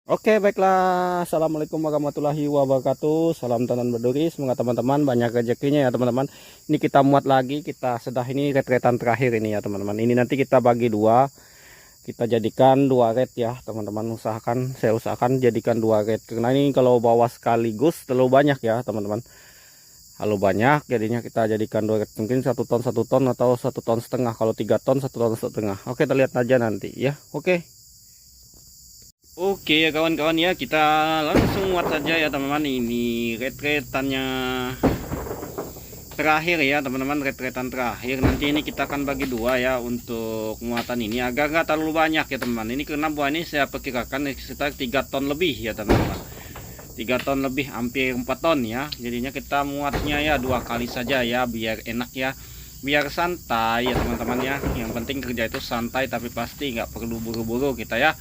Oke, baiklah. Assalamualaikum warahmatullahi wabarakatuh. Salam tanam berduri. Semoga teman-teman banyak rezekinya ya teman-teman. Ini kita muat lagi. Kita sudah ini retretan terakhir ini ya teman-teman. Ini nanti kita bagi dua. Kita jadikan dua red ya teman-teman. Saya usahakan jadikan dua red. Karena ini kalau bawa sekaligus terlalu banyak ya teman-teman. Terlalu banyak. Jadinya kita jadikan dua red. Mungkin 1 ton atau 1,5 ton. Kalau 3 ton 1,5 ton. Oke, kita lihat aja nanti ya. Oke. Oke ya kawan-kawan ya, kita langsung muat saja ya teman-teman. Ini retretannya terakhir ya teman-teman, retretan terakhir. Nanti ini kita akan bagi dua ya untuk muatan ini agar nggak terlalu banyak ya teman-teman. Ini karena buah ini saya perkirakan sekitar 3 ton lebih ya teman-teman. 3 ton lebih, hampir 4 ton ya. Jadinya kita muatnya ya 2 kali saja ya, biar enak ya, biar santai ya teman-teman ya. Yang penting kerja itu santai, tapi pasti nggak perlu buru-buru kita ya.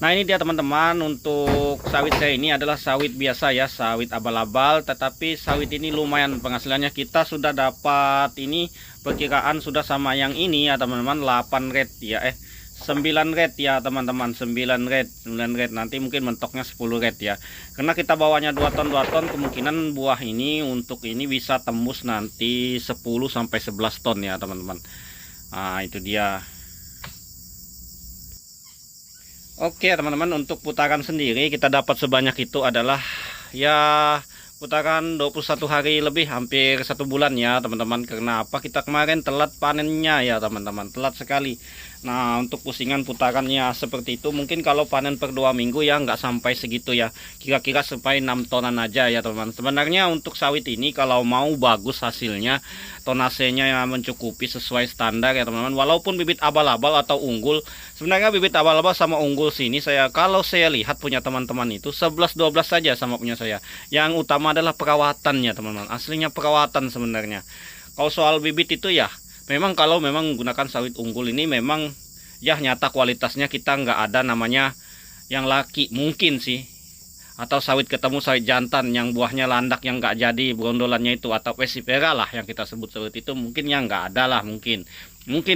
Nah ini dia teman-teman, untuk sawit saya ini adalah sawit biasa ya, sawit abal-abal, tetapi sawit ini lumayan penghasilannya. Kita sudah dapat ini perkiraan sudah sama yang ini ya teman-teman, 8 red ya, 9 red ya teman-teman, 9 red. Nanti mungkin mentoknya 10 red ya, karena kita bawanya 2 ton kemungkinan buah ini untuk ini bisa tembus nanti 10 sampai 11 ton ya teman-teman. Nah itu dia. Oke teman-teman, untuk putaran sendiri kita dapat sebanyak itu adalah ya putaran 21 hari lebih, hampir 1 bulan ya teman-teman. Karena apa? Kita kemarin telat panennya ya teman-teman, telat sekali. Nah untuk pusingan putarannya seperti itu, mungkin kalau panen per 2 minggu ya nggak sampai segitu ya, kira-kira sampai 6 tonan aja ya teman-teman. Sebenarnya untuk sawit ini kalau mau bagus hasilnya, tonasenya yang mencukupi sesuai standar ya teman-teman. Walaupun bibit abal-abal atau unggul, sebenarnya bibit abal-abal sama unggul sini kalau saya lihat punya teman-teman itu 11-12 saja sama punya saya. Yang utama adalah perawatannya teman-teman, aslinya perawatan sebenarnya. Kalau soal bibit itu ya memang, kalau memang menggunakan sawit unggul ini memang ya nyata kualitasnya kita nggak ada namanya yang laki mungkin sih, atau sawit ketemu sawit jantan yang buahnya landak yang nggak jadi brondolannya itu, atau pesipera lah yang kita sebut seperti itu, mungkin yang nggak ada lah mungkin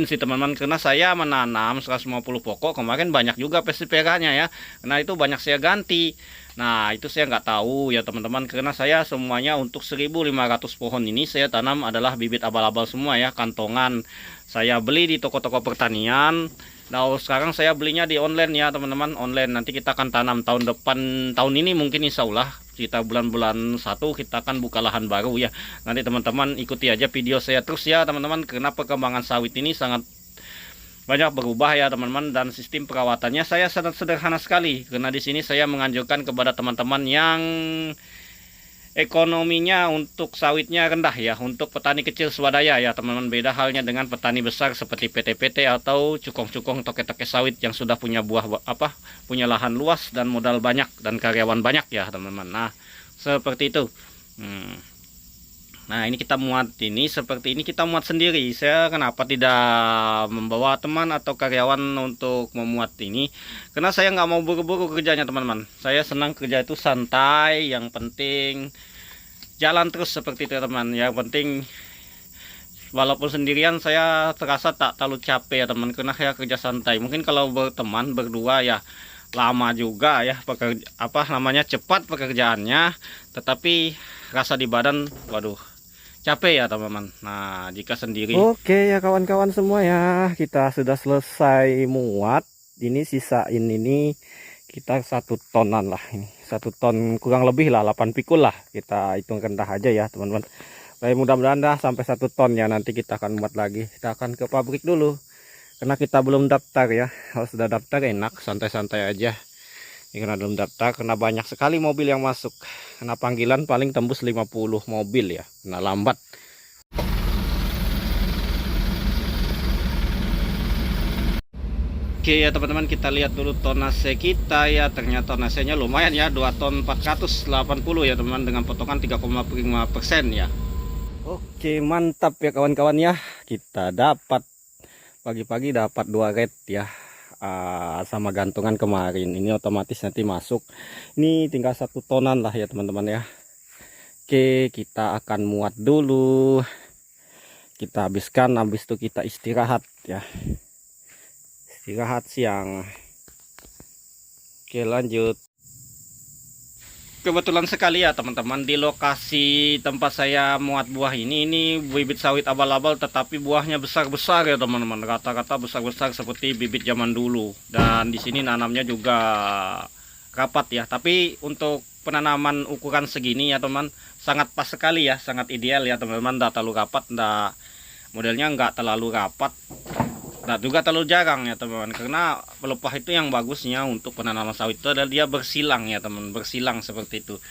sih teman-teman. Karena saya menanam 150 pokok kemarin, banyak juga pesiperanya ya, karena itu banyak saya ganti. Nah itu saya nggak tahu ya teman-teman, karena saya semuanya untuk 1.500 pohon ini saya tanam adalah bibit abal-abal semua ya, kantongan. Saya beli di toko-toko pertanian. Nah sekarang saya belinya di online ya teman-teman, online. Nanti kita akan tanam tahun depan, tahun ini mungkin insya Allah kita bulan-bulan 1 kita akan buka lahan baru ya. Nanti teman-teman ikuti aja video saya terus ya teman-teman, karena perkembangan sawit ini sangat banyak berubah ya teman-teman, dan sistem perawatannya saya sangat sederhana sekali. Karena di sini saya menganjurkan kepada teman-teman yang ekonominya untuk sawitnya rendah ya, untuk petani kecil swadaya ya teman-teman. Beda halnya dengan petani besar seperti PT-PT atau cukong-cukong toke-toke sawit yang sudah punya punya lahan luas dan modal banyak dan karyawan banyak ya teman-teman. Nah seperti itu. Nah ini kita muat ini seperti ini, kita muat sendiri. Saya kenapa tidak membawa teman atau karyawan untuk memuat ini, karena saya nggak mau buru-buru kerjanya teman-teman. Saya senang kerja itu santai, yang penting jalan terus seperti itu teman. Yang penting walaupun sendirian saya terasa tak terlalu capek ya teman, karena saya kerja santai. Mungkin kalau berteman berdua ya lama juga ya cepat pekerjaannya, tetapi rasa di badan waduh capek ya teman-teman. Nah jika sendiri. Oke ya kawan-kawan semua ya, kita sudah selesai muat. Ini sisain ini kita 1 tonan lah, ini 1 ton kurang lebih lah, 8 pikul lah, kita hitung rendah aja ya teman-teman. Baik, mudah-mudahan dah sampai 1 ton ya. Nanti kita akan muat lagi, kita akan ke pabrik dulu karena kita belum daftar ya. Kalau sudah daftar enak, santai-santai aja. Karena belum daftar, karena banyak sekali mobil yang masuk, karena panggilan paling tembus 50 mobil ya, karena lambat. Oke ya teman-teman, kita lihat dulu tonase kita ya. Ternyata tonasenya lumayan ya, 2 ton 480 ya teman-teman, dengan potongan 3,5% ya. Oke mantap ya kawan-kawan ya, kita dapat pagi-pagi dapat 2 red ya. Sama gantungan kemarin ini otomatis nanti masuk. Ini tinggal 1 tonan lah ya teman-teman ya. Oke kita akan muat dulu, kita habiskan, habis itu kita istirahat ya, istirahat siang. Oke, lanjut. Kebetulan sekali ya teman-teman, di lokasi tempat saya muat buah ini bibit sawit abal-abal, tetapi buahnya besar-besar ya teman-teman, rata-rata besar-besar seperti bibit zaman dulu. Dan di sini nanamnya juga rapat ya, tapi untuk penanaman ukuran segini ya teman, sangat pas sekali ya, sangat ideal ya teman-teman. Nggak terlalu rapat, modelnya nggak terlalu rapat, nah juga terlalu jarang ya teman-teman, karena pelepah itu yang bagusnya untuk penanaman sawit itu adalah dia bersilang ya teman, bersilang seperti itu,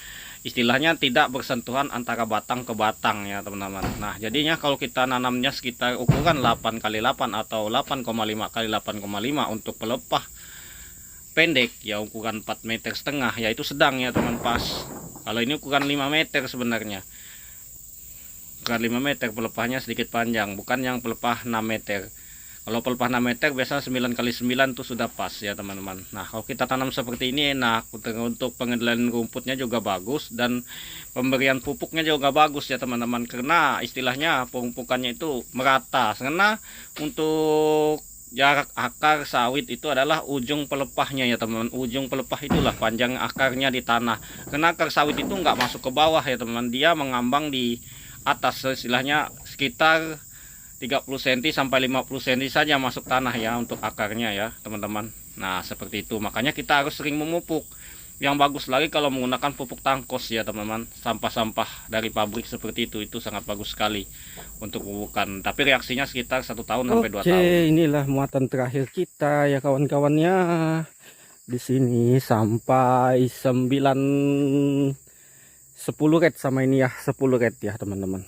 istilahnya tidak bersentuhan antara batang ke batang ya teman-teman. Nah jadinya kalau kita nanamnya sekitar ukuran 8x8 atau 8,5x8,5 untuk pelepah pendek ya, ukuran 4,5 meter ya itu sedang ya teman, pas. Kalau ini ukuran 5 meter sebenarnya, ukuran 5 meter pelepahnya sedikit panjang, bukan yang pelepah 6 meter. Kalau pelepah 6 meter biasanya 9x9 tuh sudah pas ya teman-teman. Nah kalau kita tanam seperti ini enak, untuk pengendalian rumputnya juga bagus, dan pemberian pupuknya juga bagus ya teman-teman, karena istilahnya pemupukannya itu merata, karena untuk jarak akar sawit itu adalah ujung pelepahnya ya teman-teman. Ujung pelepah itulah panjang akarnya di tanah, karena akar sawit itu nggak masuk ke bawah ya teman-teman, dia mengambang di atas, istilahnya sekitar 30 cm sampai 50 cm saja masuk tanah ya untuk akarnya ya teman-teman. Nah seperti itu, makanya kita harus sering memupuk. Yang bagus lagi kalau menggunakan pupuk tangkos ya teman-teman, sampah-sampah dari pabrik seperti itu sangat bagus sekali untuk pupukan, tapi reaksinya sekitar 1 tahun sampai 2 tahun. Oke, inilah muatan terakhir kita ya kawan-kawannya. Di sini sampai 10 red sama ini ya, 10 red ya teman-teman.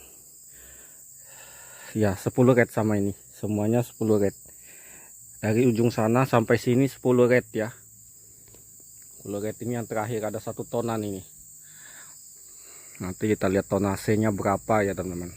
Ya 10 red sama ini, semuanya 10 red, dari ujung sana sampai sini 10 red ya. 10 red ini yang terakhir, ada 1 tonan ini. Nanti kita lihat tonasenya berapa ya teman-teman.